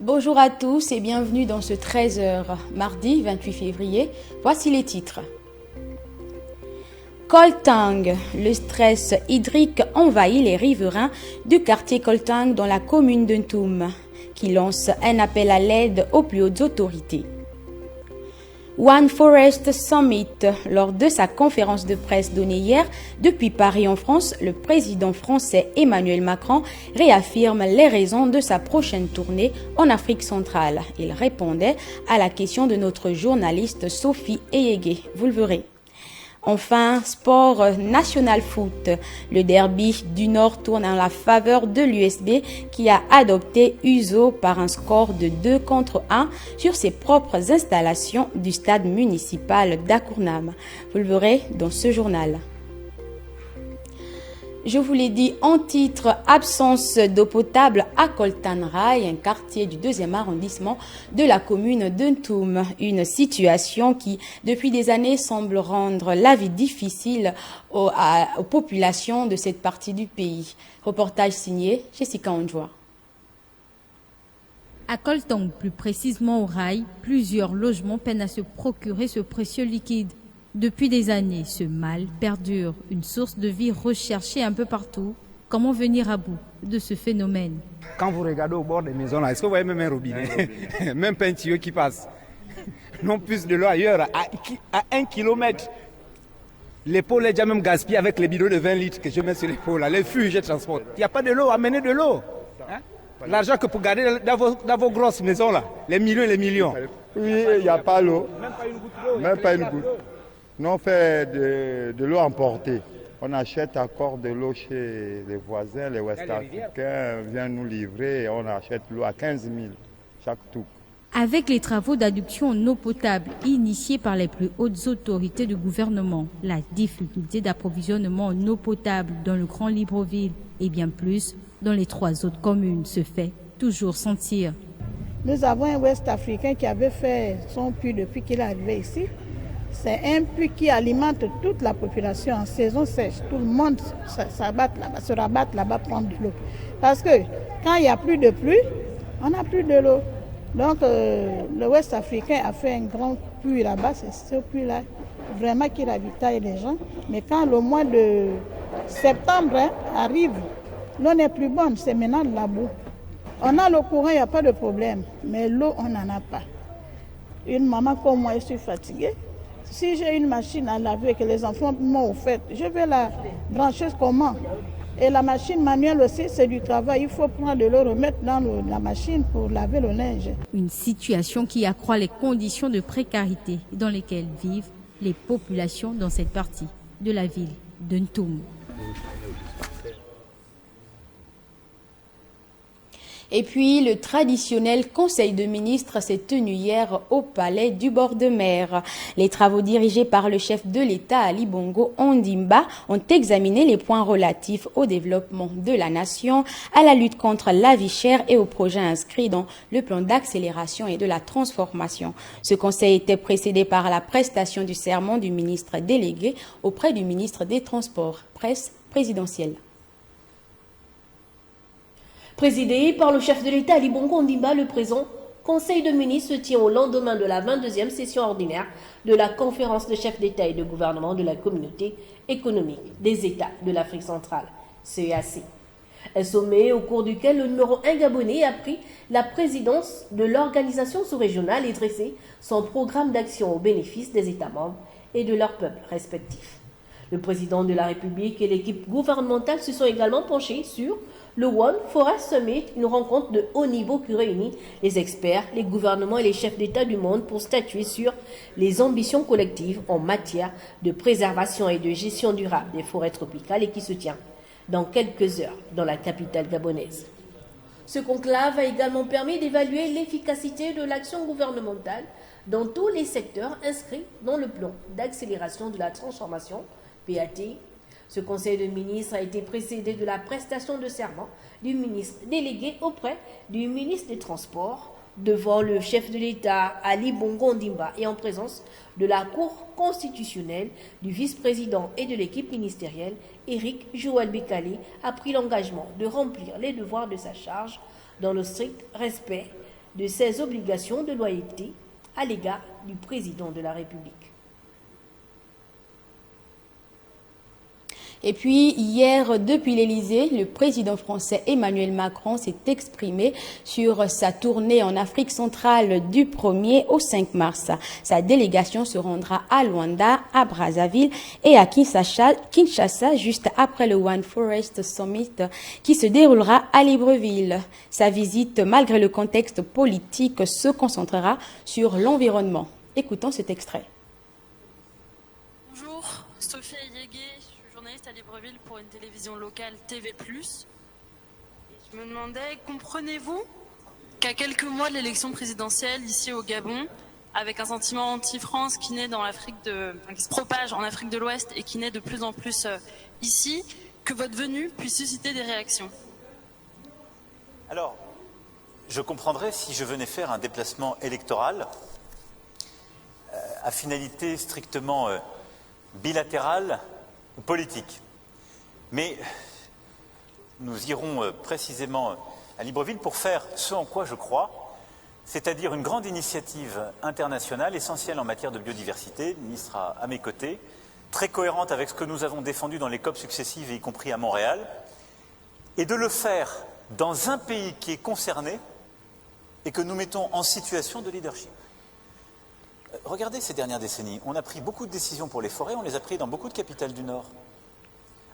Bonjour à tous et bienvenue dans ce 13h, mardi 28 février. Voici les titres. Koltang, le stress hydrique envahit les riverains du quartier Koltang dans la commune de Ntoum, qui lance un appel à l'aide aux plus hautes autorités. One Forest Summit. Lors de sa conférence de presse donnée hier depuis Paris en France, le président français Emmanuel Macron réaffirme les raisons de sa prochaine tournée en Afrique centrale. Il répondait à la question de notre journaliste Sophie Eyégué. Vous le verrez. Enfin, sport national foot. Le derby du Nord tourne en la faveur de l'USB qui a adopté Uzo par un score de 2-1 sur ses propres installations du stade municipal d'Akournam. Vous le verrez dans ce journal. Je vous l'ai dit en titre, absence d'eau potable à Koltanraï, un quartier du 2e arrondissement de la commune de Ntoum. Une situation qui, depuis des années, semble rendre la vie difficile aux populations de cette partie du pays. Reportage signé Jessica Onjoa. À Koltang, plus précisément au rail, plusieurs logements peinent à se procurer ce précieux liquide. Depuis des années, ce mal perdure, une source de vie recherchée un peu partout. Comment venir à bout de ce phénomène? Quand vous regardez au bord des maisons, là, est-ce que vous voyez même un robinet? Même pas un tuyau qui passe. Non plus de l'eau ailleurs, à 1 kilomètre. L'épaule est déjà même gaspillée avec les bidons de 20 litres que je mets sur l'épaule, les fûts, je transporte. Il n'y a pas de l'eau, amenez de l'eau. Hein? L'argent que pour garder dans vos grosses maisons, là, les millions et les millions. Oui, il n'y a pas l'eau. Même pas une goutte d'eau. Même pas une goutte. Nous, on fait de l'eau importée. On achète encore de l'eau chez les voisins, les Ouest-Africains viennent nous livrer et on achète l'eau à 15 000 chaque tout. Avec les travaux d'adduction en eau potable initiés par les plus hautes autorités du gouvernement, la difficulté d'approvisionnement en eau potable dans le Grand Libreville et bien plus dans les 3 autres communes se fait toujours sentir. Nous avons un Ouest-Africain qui avait fait son puits depuis qu'il est arrivé ici. C'est un puits qui alimente toute la population en saison sèche. Tout le monde se rabatte là-bas prendre de l'eau. Parce que quand il n'y a plus de pluie, on n'a plus de l'eau. Donc le Ouest africain a fait un grand puits là-bas. C'est ce puits-là vraiment qui ravitaille les gens. Mais quand le mois de septembre arrive, l'eau n'est plus bonne. C'est maintenant de la boue. On a le courant, il n'y a pas de problème. Mais l'eau, on n'en a pas. Une maman comme moi, je suis fatiguée. Si j'ai une machine à laver que les enfants m'ont offerte, je vais la brancher comment? Et la machine manuelle aussi, c'est du travail. Il faut prendre de l'eau, remettre dans la machine pour laver le linge. Une situation qui accroît les conditions de précarité dans lesquelles vivent les populations dans cette partie de la ville de Ntoum. Et puis, le traditionnel conseil de ministres s'est tenu hier au palais du bord de mer. Les travaux dirigés par le chef de l'État, Ali Bongo Ondimba, ont examiné les points relatifs au développement de la nation, à la lutte contre la vie chère et aux projets inscrits dans le plan d'accélération et de la transformation. Ce conseil était précédé par la prestation du serment du ministre délégué auprès du ministre des Transports, presse présidentielle. Présidé par le chef de l'État Ali Bongo Ondimba, le présent Conseil de ministres se tient au lendemain de la 22e session ordinaire de la conférence de chefs d'État et de gouvernement de la communauté économique des États de l'Afrique centrale, CEAC. Un sommet au cours duquel le numéro 1 gabonais a pris la présidence de l'organisation sous-régionale et dressé son programme d'action au bénéfice des États membres et de leurs peuples respectifs. Le président de la République et l'équipe gouvernementale se sont également penchés sur le One Forest Summit, une rencontre de haut niveau qui réunit les experts, les gouvernements et les chefs d'État du monde pour statuer sur les ambitions collectives en matière de préservation et de gestion durable des forêts tropicales et qui se tient dans quelques heures dans la capitale gabonaise. Ce conclave a également permis d'évaluer l'efficacité de l'action gouvernementale dans tous les secteurs inscrits dans le plan d'accélération de la transformation, PAT. Ce conseil de ministres a été précédé de la prestation de serment du ministre délégué auprès du ministre des Transports devant le chef de l'État Ali Bongo Ondimba et en présence de la Cour constitutionnelle, du vice-président et de l'équipe ministérielle. Éric Joël Bekali a pris l'engagement de remplir les devoirs de sa charge dans le strict respect de ses obligations de loyauté à l'égard du président de la République. Et puis, hier, depuis l'Élysée, le président français Emmanuel Macron s'est exprimé sur sa tournée en Afrique centrale du 1er au 5 mars. Sa délégation se rendra à Luanda, à Brazzaville et à Kinshasa juste après le One Forest Summit qui se déroulera à Libreville. Sa visite, malgré le contexte politique, se concentrera sur l'environnement. Écoutons cet extrait. Bonjour, Sophie Yégué, je suis journaliste à Libreville pour une télévision locale TV+. Et je me demandais, comprenez-vous qu'à quelques mois de l'élection présidentielle ici au Gabon, avec un sentiment anti-France qui naît qui se propage en Afrique de l'Ouest et qui naît de plus en plus ici, que votre venue puisse susciter des réactions? Alors, je comprendrais si je venais faire un déplacement électoral à finalité strictement bilatérale ou politique. Mais nous irons précisément à Libreville pour faire ce en quoi je crois, c'est-à-dire une grande initiative internationale essentielle en matière de biodiversité. Le ministre à mes côtés, très cohérente avec ce que nous avons défendu dans les COP successives, y compris à Montréal, et de le faire dans un pays qui est concerné et que nous mettons en situation de leadership. Regardez ces dernières décennies, on a pris beaucoup de décisions pour les forêts, on les a prises dans beaucoup de capitales du Nord.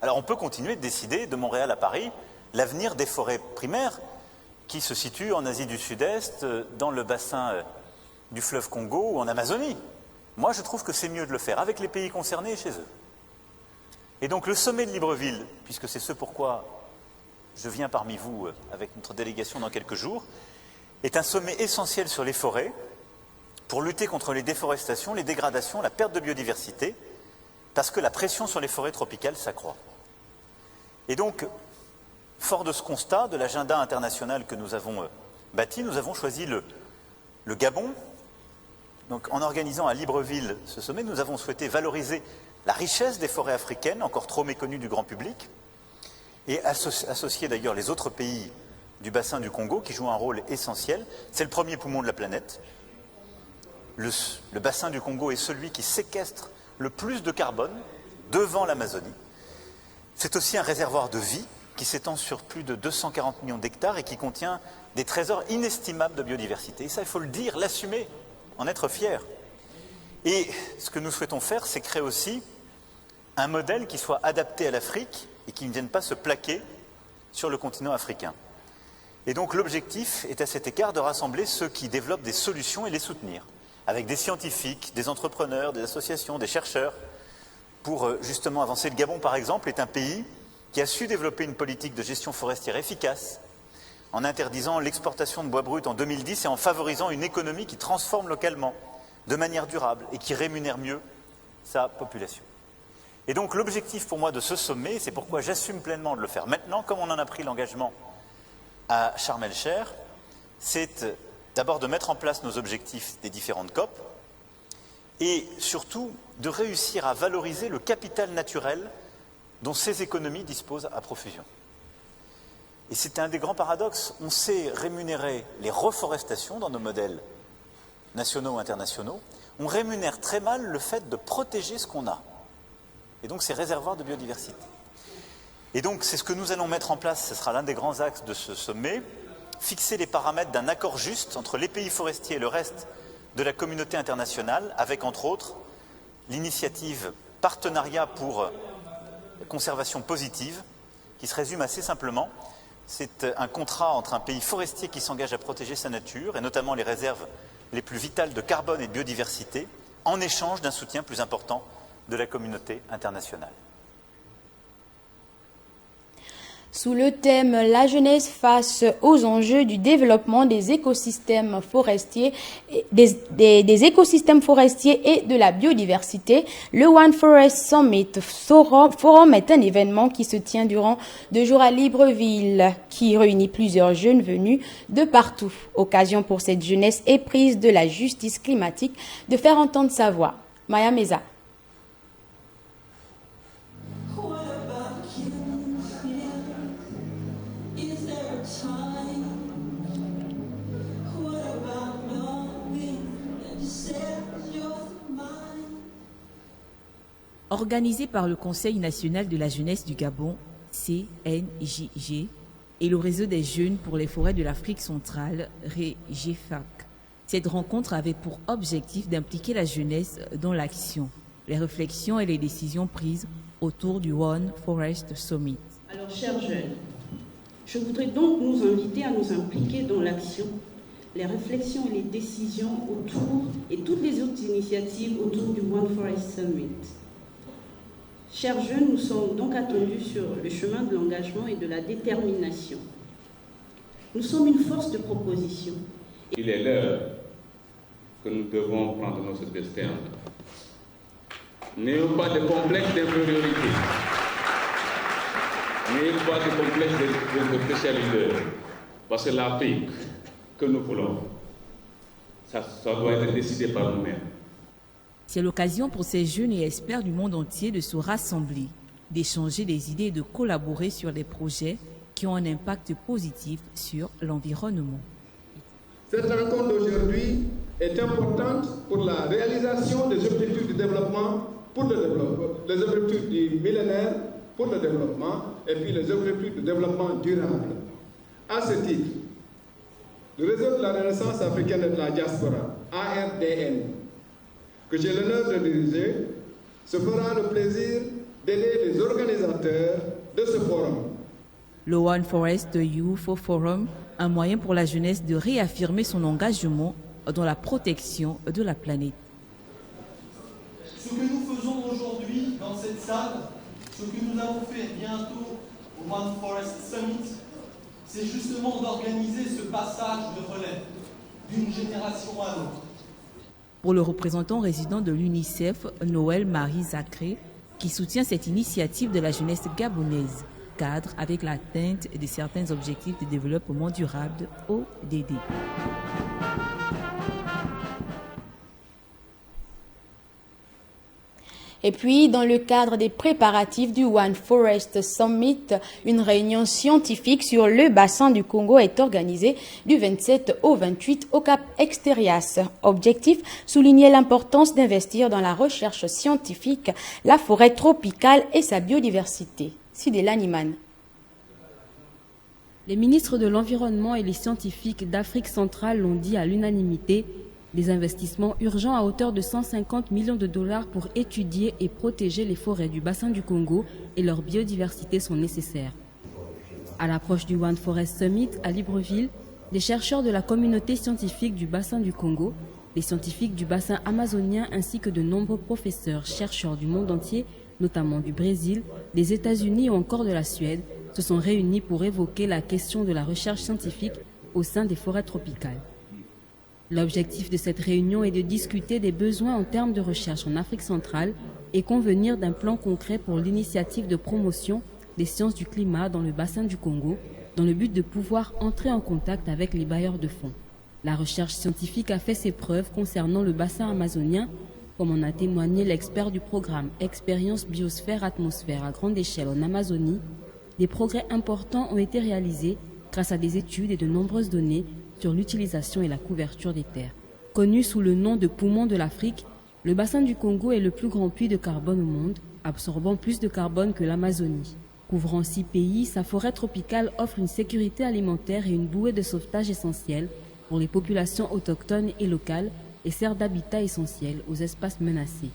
Alors on peut continuer de décider, de Montréal à Paris, l'avenir des forêts primaires qui se situent en Asie du Sud-Est, dans le bassin du fleuve Congo ou en Amazonie. Moi je trouve que c'est mieux de le faire avec les pays concernés et chez eux. Et donc le sommet de Libreville, puisque c'est ce pourquoi je viens parmi vous avec notre délégation dans quelques jours, est un sommet essentiel sur les forêts, pour lutter contre les déforestations, les dégradations, la perte de biodiversité, parce que la pression sur les forêts tropicales s'accroît. Et donc, fort de ce constat, de l'agenda international que nous avons bâti, nous avons choisi le Gabon. Donc, en organisant à Libreville ce sommet, nous avons souhaité valoriser la richesse des forêts africaines, encore trop méconnues du grand public, et associer d'ailleurs les autres pays du bassin du Congo, qui jouent un rôle essentiel. C'est le premier poumon de la planète. Le bassin du Congo est celui qui séquestre le plus de carbone devant l'Amazonie. C'est aussi un réservoir de vie qui s'étend sur plus de 240 millions d'hectares et qui contient des trésors inestimables de biodiversité. Et ça, il faut le dire, l'assumer, en être fier. Et ce que nous souhaitons faire, c'est créer aussi un modèle qui soit adapté à l'Afrique et qui ne vienne pas se plaquer sur le continent africain. Et donc l'objectif est à cet égard de rassembler ceux qui développent des solutions et les soutenir, avec des scientifiques, des entrepreneurs, des associations, des chercheurs, pour justement avancer. Le Gabon, par exemple, est un pays qui a su développer une politique de gestion forestière efficace, en interdisant l'exportation de bois brut en 2010 et en favorisant une économie qui transforme localement, de manière durable, et qui rémunère mieux sa population. Et donc l'objectif pour moi de ce sommet, c'est pourquoi j'assume pleinement de le faire maintenant, comme on en a pris l'engagement à Sharm el-Sheikh, c'est d'abord de mettre en place nos objectifs des différentes COP et surtout de réussir à valoriser le capital naturel dont ces économies disposent à profusion. Et c'est un des grands paradoxes. On sait rémunérer les reforestations dans nos modèles nationaux ou internationaux. On rémunère très mal le fait de protéger ce qu'on a. Et donc ces réservoirs de biodiversité. Et donc c'est ce que nous allons mettre en place, ce sera l'un des grands axes de ce sommet, fixer les paramètres d'un accord juste entre les pays forestiers et le reste de la communauté internationale, avec entre autres l'initiative Partenariat pour conservation positive, qui se résume assez simplement. C'est un contrat entre un pays forestier qui s'engage à protéger sa nature, et notamment les réserves les plus vitales de carbone et de biodiversité, en échange d'un soutien plus important de la communauté internationale. Sous le thème « La jeunesse face aux enjeux du développement des écosystèmes forestiers, des écosystèmes forestiers et de la biodiversité », le One Forest Summit Forum est un événement qui se tient durant 2 jours à Libreville, qui réunit plusieurs jeunes venus de partout. Occasion pour cette jeunesse éprise de la justice climatique de faire entendre sa voix. Maya Meza. Organisé par le Conseil national de la jeunesse du Gabon, CNJG, et le réseau des jeunes pour les forêts de l'Afrique centrale, REGEFAC. Cette rencontre avait pour objectif d'impliquer la jeunesse dans l'action, les réflexions et les décisions prises autour du One Forest Summit. Alors, chers jeunes, je voudrais donc nous inviter à nous impliquer dans l'action, les réflexions et les décisions autour et toutes les autres initiatives autour du One Forest Summit. Chers jeunes, nous sommes donc attendus sur le chemin de l'engagement et de la détermination. Nous sommes une force de proposition. Il est l'heure que nous devons prendre notre destin. N'ayons pas de complexe d'infériorité. N'ayons pas de complexe de spécialité. Parce que l'Afrique que nous voulons, ça doit être décidé par nous-mêmes. C'est l'occasion pour ces jeunes et experts du monde entier de se rassembler, d'échanger des idées et de collaborer sur des projets qui ont un impact positif sur l'environnement. Cette rencontre d'aujourd'hui est importante pour la réalisation des objectifs du développement, les objectifs du millénaire pour le développement et puis les objectifs de développement durable. À ce titre, le réseau de la Renaissance africaine et de la diaspora, ARDN, que j'ai l'honneur de diriger, se fera le plaisir d'aider les organisateurs de ce forum. Le One Forest Youth Forum, un moyen pour la jeunesse de réaffirmer son engagement dans la protection de la planète. Ce que nous faisons aujourd'hui dans cette salle, ce que nous allons faire bientôt au One Forest Summit, c'est justement d'organiser ce passage de relais d'une génération à l'autre. Pour le représentant résident de l'UNICEF, Noël Marie Zacré, qui soutient cette initiative de la jeunesse gabonaise, cadre avec l'atteinte de certains objectifs de développement durable, ODD. Et puis, dans le cadre des préparatifs du One Forest Summit, une réunion scientifique sur le bassin du Congo est organisée du 27 au 28 au Cap Exterias. Objectif, souligner l'importance d'investir dans la recherche scientifique, la forêt tropicale et sa biodiversité. Sidela Niman. Les ministres de l'Environnement et les scientifiques d'Afrique centrale l'ont dit à l'unanimité. Des investissements urgents à hauteur de 150 millions de dollars pour étudier et protéger les forêts du bassin du Congo et leur biodiversité sont nécessaires. À l'approche du One Forest Summit à Libreville, des chercheurs de la communauté scientifique du bassin du Congo, des scientifiques du bassin amazonien ainsi que de nombreux professeurs, chercheurs du monde entier, notamment du Brésil, des États-Unis ou encore de la Suède, se sont réunis pour évoquer la question de la recherche scientifique au sein des forêts tropicales. L'objectif de cette réunion est de discuter des besoins en termes de recherche en Afrique centrale et convenir d'un plan concret pour l'initiative de promotion des sciences du climat dans le bassin du Congo, dans le but de pouvoir entrer en contact avec les bailleurs de fonds. La recherche scientifique a fait ses preuves concernant le bassin amazonien, comme en a témoigné l'expert du programme Expérience Biosphère-Atmosphère à grande échelle en Amazonie. Des progrès importants ont été réalisés grâce à des études et de nombreuses données sur l'utilisation et la couverture des terres. Connu sous le nom de poumon de l'Afrique, le bassin du Congo est le plus grand puits de carbone au monde, absorbant plus de carbone que l'Amazonie. Couvrant 6 pays, sa forêt tropicale offre une sécurité alimentaire et une bouée de sauvetage essentielle pour les populations autochtones et locales et sert d'habitat essentiel aux espaces menacés.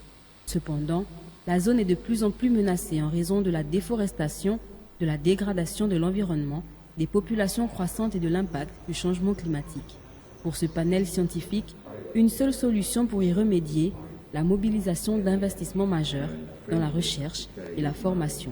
Cependant, la zone est de plus en plus menacée en raison de la déforestation, de la dégradation de l'environnement, des populations croissantes et de l'impact du changement climatique. Pour ce panel scientifique, une seule solution pour y remédier, la mobilisation d'investissements majeurs dans la recherche et la formation.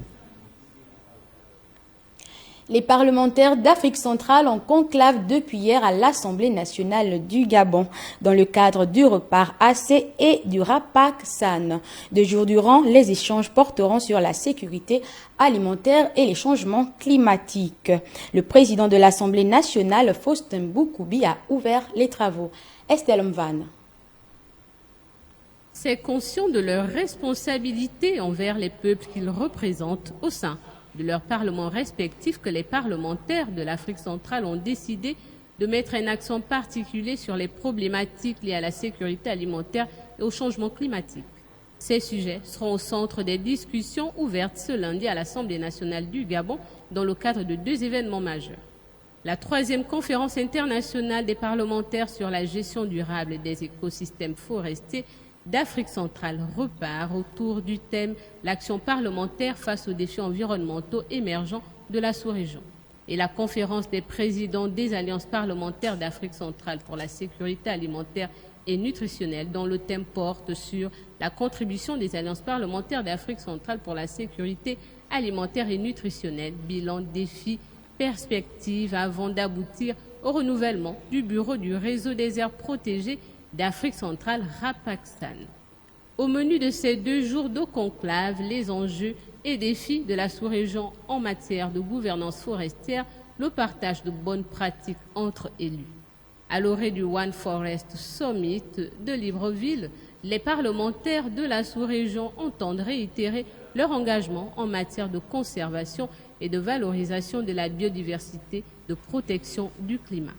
Les parlementaires d'Afrique centrale en conclave depuis hier à l'Assemblée nationale du Gabon, dans le cadre du Repart AC et du RAPAC-SAN. 2 jours durant, les échanges porteront sur la sécurité alimentaire et les changements climatiques. Le président de l'Assemblée nationale, Faustin Boukoubi, a ouvert les travaux. Estelle Mvan. C'est conscient de leurs responsabilités envers les peuples qu'ils représentent au sein de leurs parlements respectifs que les parlementaires de l'Afrique centrale ont décidé de mettre un accent particulier sur les problématiques liées à la sécurité alimentaire et au changement climatique. Ces sujets seront au centre des discussions ouvertes ce lundi à l'Assemblée nationale du Gabon dans le cadre de 2 événements majeurs. La 3e conférence internationale des parlementaires sur la gestion durable des écosystèmes forestiers d'Afrique centrale repart autour du thème « L'action parlementaire face aux défis environnementaux émergents de la sous-région ». Et la conférence des présidents des alliances parlementaires d'Afrique centrale pour la sécurité alimentaire et nutritionnelle, dont le thème porte sur la contribution des alliances parlementaires d'Afrique centrale pour la sécurité alimentaire et nutritionnelle, bilan, défis, perspectives avant d'aboutir au renouvellement du bureau du réseau des aires protégées d'Afrique centrale, Rapaxan. Au menu de ces 2 jours de conclave, les enjeux et défis de la sous-région en matière de gouvernance forestière, le partage de bonnes pratiques entre élus. À l'orée du One Forest Summit de Libreville, les parlementaires de la sous-région entendent réitérer leur engagement en matière de conservation et de valorisation de la biodiversité, de protection du climat.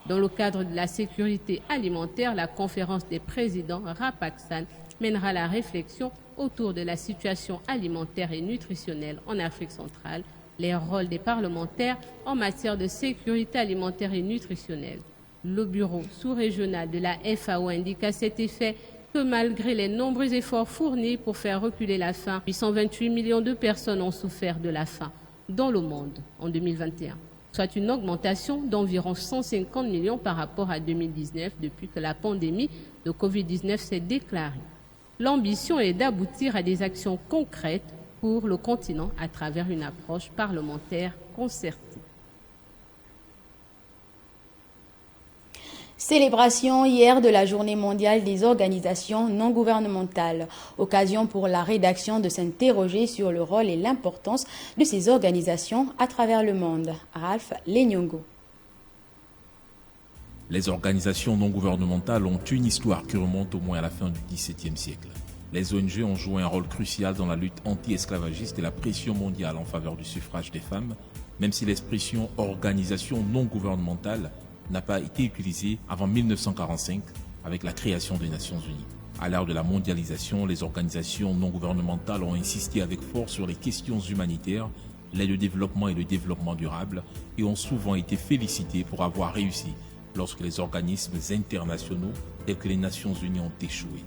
Dans le cadre de la sécurité alimentaire, la conférence des présidents Rapaxan mènera la réflexion autour de la situation alimentaire et nutritionnelle en Afrique centrale, les rôles des parlementaires en matière de sécurité alimentaire et nutritionnelle. Le bureau sous-régional de la FAO indique à cet effet que malgré les nombreux efforts fournis pour faire reculer la faim, 828 millions de personnes ont souffert de la faim dans le monde en 2021, soit une augmentation d'environ 150 millions par rapport à 2019 depuis que la pandémie de Covid-19 s'est déclarée. L'ambition est d'aboutir à des actions concrètes pour le continent à travers une approche parlementaire concertée. Célébration hier de la Journée mondiale des organisations non gouvernementales. Occasion pour la rédaction de s'interroger sur le rôle et l'importance de ces organisations à travers le monde. Ralph Lenyongo. Les organisations non gouvernementales ont une histoire qui remonte au moins à la fin du XVIIe siècle. Les ONG ont joué un rôle crucial dans la lutte anti-esclavagiste et la pression mondiale en faveur du suffrage des femmes, même si l'expression « organisation non gouvernementale » n'a pas été utilisée avant 1945 avec la création des Nations Unies. À l'ère de la mondialisation, les organisations non gouvernementales ont insisté avec force sur les questions humanitaires, l'aide au développement et le développement durable et ont souvent été félicitées pour avoir réussi lorsque les organismes internationaux tels que les Nations Unies ont échoué.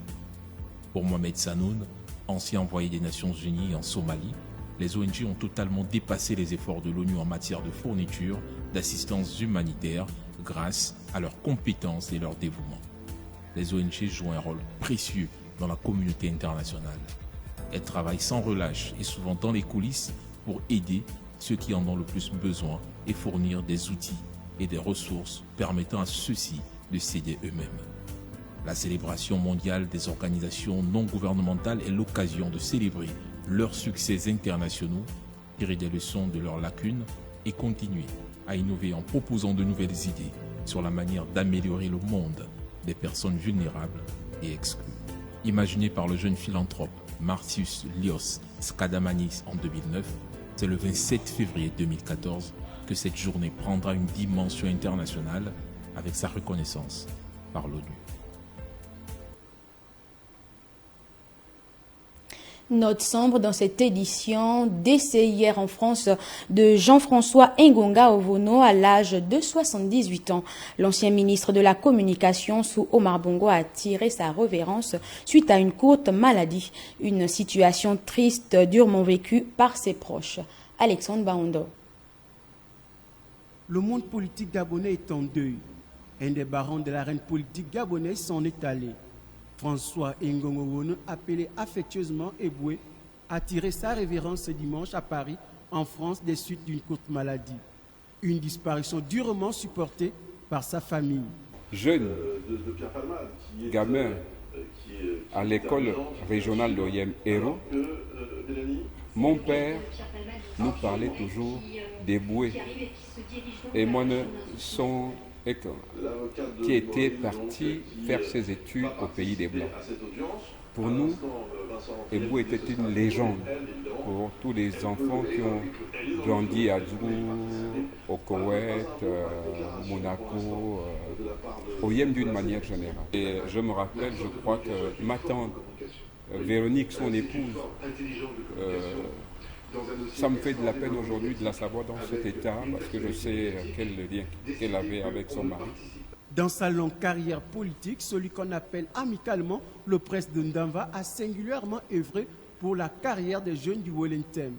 Pour Mohamed Sanoun, ancien envoyé des Nations Unies en Somalie, les ONG ont totalement dépassé les efforts de l'ONU en matière de fourniture d'assistance humanitaire grâce à leurs compétences et leur dévouement. Les ONG jouent un rôle précieux dans la communauté internationale. Elles travaillent sans relâche et souvent dans les coulisses pour aider ceux qui en ont le plus besoin et fournir des outils et des ressources permettant à ceux-ci de s'aider eux-mêmes. La célébration mondiale des organisations non gouvernementales est l'occasion de célébrer leurs succès internationaux, tirer des leçons de leurs lacunes et continuer à innover en proposant de nouvelles idées sur la manière d'améliorer le monde des personnes vulnérables et exclues. Imaginé par le jeune philanthrope Martius Lios Skadamanis en 2009, c'est le 27 février 2014 que cette journée prendra une dimension internationale avec sa reconnaissance par l'ONU. Note sombre dans cette édition, décès hier en France de Jean-François Ngonga Ovono à l'âge de 78 ans. L'ancien ministre de la Communication sous Omar Bongo a tiré sa révérence suite à une courte maladie. Une situation triste, durement vécue par ses proches. Alexandre Baondo. Le monde politique gabonais est en deuil. Un des barons de l'arène politique gabonaise s'en est allé. François Ngonga Ovono, appelé affectueusement Eboué, a tiré sa révérence ce dimanche à Paris, en France, des suites d'une courte maladie. Une disparition durement supportée par sa famille. Jeune, gamin, à l'école régionale d'Oyem Hérault, mon père nous parlait toujours d'Eboué. Et moi, son qui était parti faire ses études au pays des Blancs. Pour nous, Eboué était une légende pour tous les enfants qui ont grandi à Djougou, au Koweït, Monaco, au Yémen d'une manière générale. Et je me rappelle, je crois que ma tante Véronique, son épouse, ça me fait de la peine aujourd'hui de la savoir dans cet état parce que je sais quel lien qu'elle avait avec son mari. Dans sa longue carrière politique, celui qu'on appelle amicalement le prince de Ndamba a singulièrement œuvré pour la carrière des jeunes du Wellington.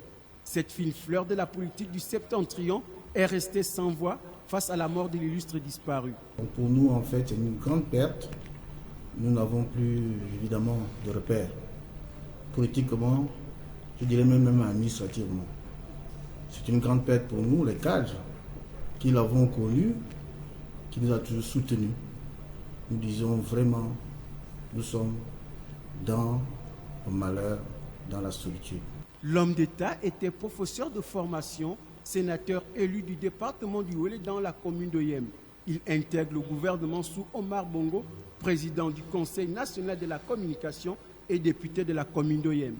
Cette fine fleur de la politique du Septentrion est restée sans voix face à la mort de l'illustre disparu. Pour nous, en fait, c'est une grande perte. Nous n'avons plus, évidemment, de repères. Politiquement, je dirais même administrativement. C'est une grande perte pour nous, les cadres, qui l'avons connu, qui nous a toujours soutenus. Nous disons vraiment, nous sommes dans le malheur, dans la solitude. L'homme d'État était professeur de formation, sénateur élu du département du Wele dans la commune de Yem. Il intègre le gouvernement sous Omar Bongo, président du Conseil national de la communication et député de la commune de Yem.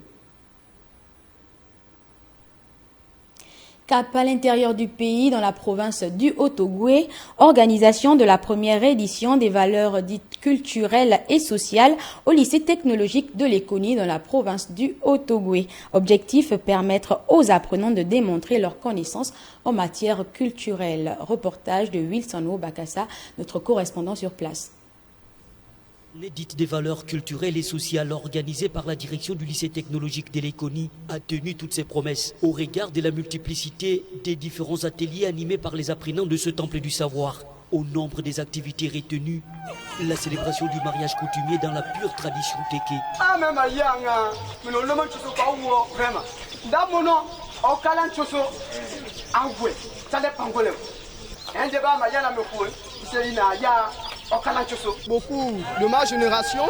Cap à l'intérieur du pays, dans la province du Haut-Ogooué, organisation de la première édition des valeurs dites culturelles et sociales au lycée technologique de Lekoni dans la province du Haut-Ogooué. Objectif, permettre aux apprenants de démontrer leurs connaissances en matière culturelle. Reportage de Wilson Bakassa, notre correspondant sur place. L'édite des valeurs culturelles et sociales organisée par la direction du lycée technologique de Lekoni a tenu toutes ses promesses au regard de la multiplicité des différents ateliers animés par les apprenants de ce temple du savoir. Au nombre des activités retenues, la célébration du mariage coutumier dans la pure tradition Teke. Beaucoup de ma génération,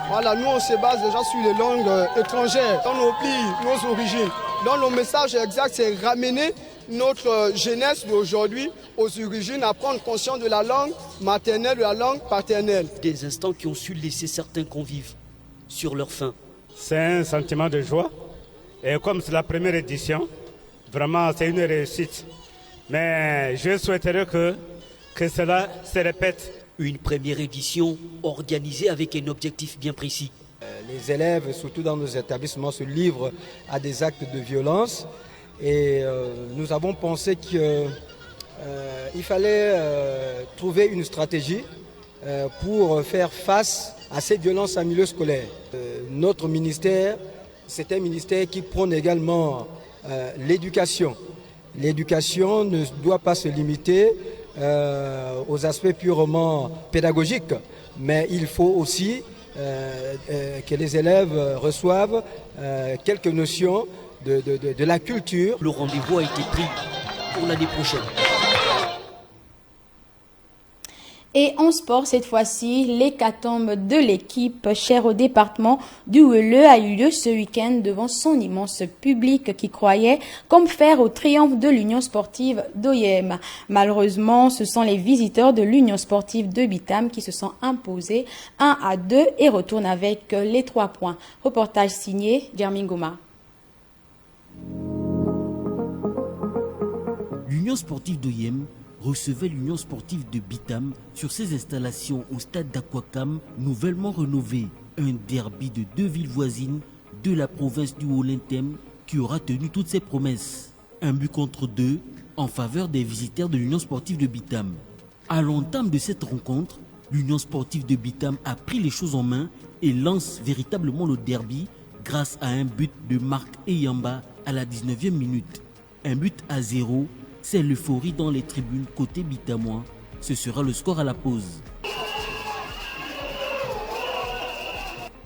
voilà, nous on se base déjà sur les langues étrangères. On oublie nos origines. Donc le message exact, c'est ramener notre jeunesse d'aujourd'hui aux origines, à prendre conscience de la langue maternelle, de la langue paternelle. Des instants qui ont su laisser certains convives sur leur faim. C'est un sentiment de joie. Et comme c'est la première édition, vraiment c'est une réussite. Mais je souhaiterais que cela se répète. Une première édition organisée avec un objectif bien précis. Les élèves, surtout dans nos établissements, se livrent à des actes de violence. Et nous avons pensé qu'il fallait trouver une stratégie pour faire face à ces violences en milieu scolaire. Notre ministère, c'est un ministère qui prône également l'éducation. L'éducation ne doit pas se limiter aux aspects purement pédagogiques, mais il faut aussi que les élèves reçoivent quelques notions de la culture. Le rendez-vous a été pris pour l'année prochaine. Et en sport, cette fois-ci, l'hécatombe de l'équipe chère au département du Wele a eu lieu ce week-end devant son immense public qui croyait comme faire au triomphe de l'Union sportive d'Oyem. Malheureusement, ce sont les visiteurs de l'Union sportive de Bitam qui se sont imposés 1-2 et retournent avec les 3 points. Reportage signé Jermin Goma. L'Union sportive d'Oyem recevait l'Union sportive de Bitam sur ses installations au stade d'Aquacam, nouvellement rénové. Un derby de 2 villes voisines de la province du Wellington qui aura tenu toutes ses promesses. 1-2 en faveur des visiteurs de l'Union sportive de Bitam. À l'entame de cette rencontre, l'Union sportive de Bitam a pris les choses en main et lance véritablement le derby grâce à un but de Marc Eyamba à la 19e minute. 1-0. C'est l'euphorie dans les tribunes côté bitamois. Ce sera le score à la pause.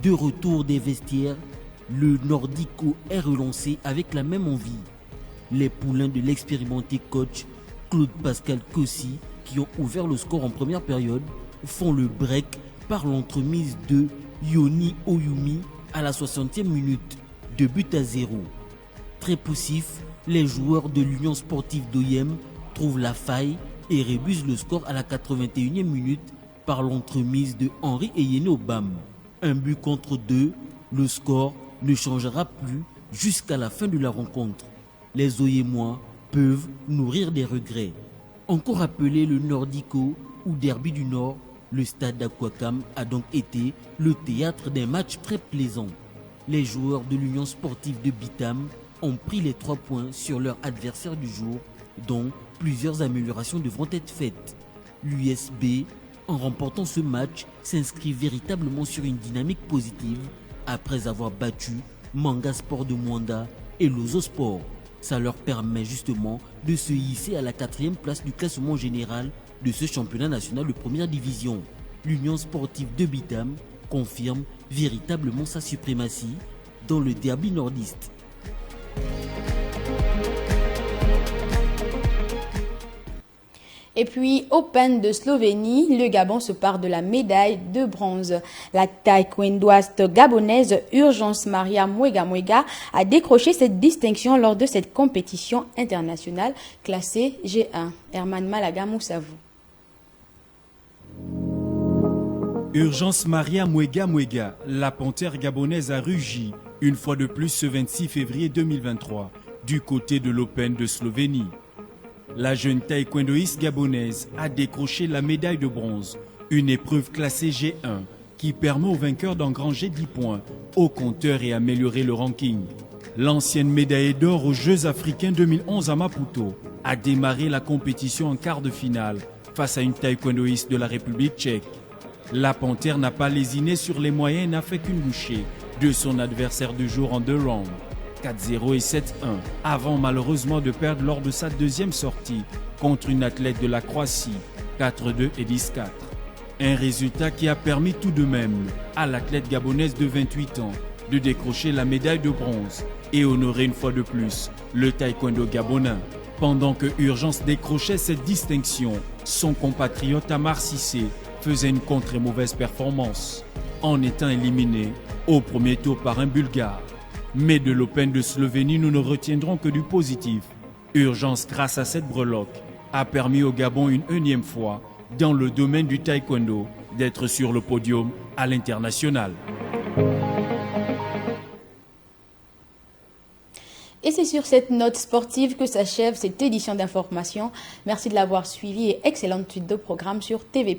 De retour des vestiaires, le Nordico est relancé avec la même envie. Les poulains de l'expérimenté coach Claude Pascal Kossi, qui ont ouvert le score en première période, font le break par l'entremise de Yoni Oyumi à la 60e minute, 2-0. Très poussif, les joueurs de l'Union sportive d'Oyem trouvent la faille et rebusent le score à la 81e minute par l'entremise de Henri Eyene Obam. 1-2, le score ne changera plus jusqu'à la fin de la rencontre. Les Oyemois peuvent nourrir des regrets. Encore appelé le Nordico ou Derby du Nord, le stade d'Aquacam a donc été le théâtre d'un match très plaisant. Les joueurs de l'Union sportive de Bitam ont pris les 3 points sur leur adversaire du jour, dont plusieurs améliorations devront être faites. L'USB, en remportant ce match, s'inscrit véritablement sur une dynamique positive après avoir battu Manga Sport de Mwanda et Lozo Sport. Ça leur permet justement de se hisser à la 4e place du classement général de ce championnat national de première division. L'Union sportive de Bitam confirme véritablement sa suprématie dans le derby nordiste. Et puis, Open de Slovénie, le Gabon se part de la médaille de bronze. La taekwondoiste gabonaise Urgence Maria Mwega a décroché cette distinction lors de cette compétition internationale classée G1. Herman Malaga Moussavou. Urgence Maria Mwega, la panthère gabonaise a rugi une fois de plus ce 26 février 2023 du côté de l'Open de Slovénie. La jeune taekwondoïste gabonaise a décroché la médaille de bronze, une épreuve classée G1 qui permet aux vainqueurs d'engranger 10 points au compteur et améliorer le ranking. L'ancienne médaillée d'or aux Jeux africains 2011 à Maputo a démarré la compétition en quart de finale face à une taekwondoïste de la République tchèque. La panthère n'a pas lésiné sur les moyens et n'a fait qu'une bouchée de son adversaire du jour en 2 rounds. 4-0 et 7-1, avant malheureusement de perdre lors de sa deuxième sortie contre une athlète de la Croatie, 4-2 et 10-4. Un résultat qui a permis tout de même à l'athlète gabonaise de 28 ans de décrocher la médaille de bronze et honorer une fois de plus le taekwondo gabonais. Pendant que Urgence décrochait cette distinction, son compatriote Amar Sissé faisait une contre-mauvaise performance, en étant éliminé au premier tour par un Bulgare. Mais de l'Open de Slovénie, nous ne retiendrons que du positif. Urgence, grâce à cette breloque, a permis au Gabon une énième fois, dans le domaine du taekwondo, d'être sur le podium à l'international. Et c'est sur cette note sportive que s'achève cette édition d'information. Merci de l'avoir suivi et excellente suite de programme sur TV+.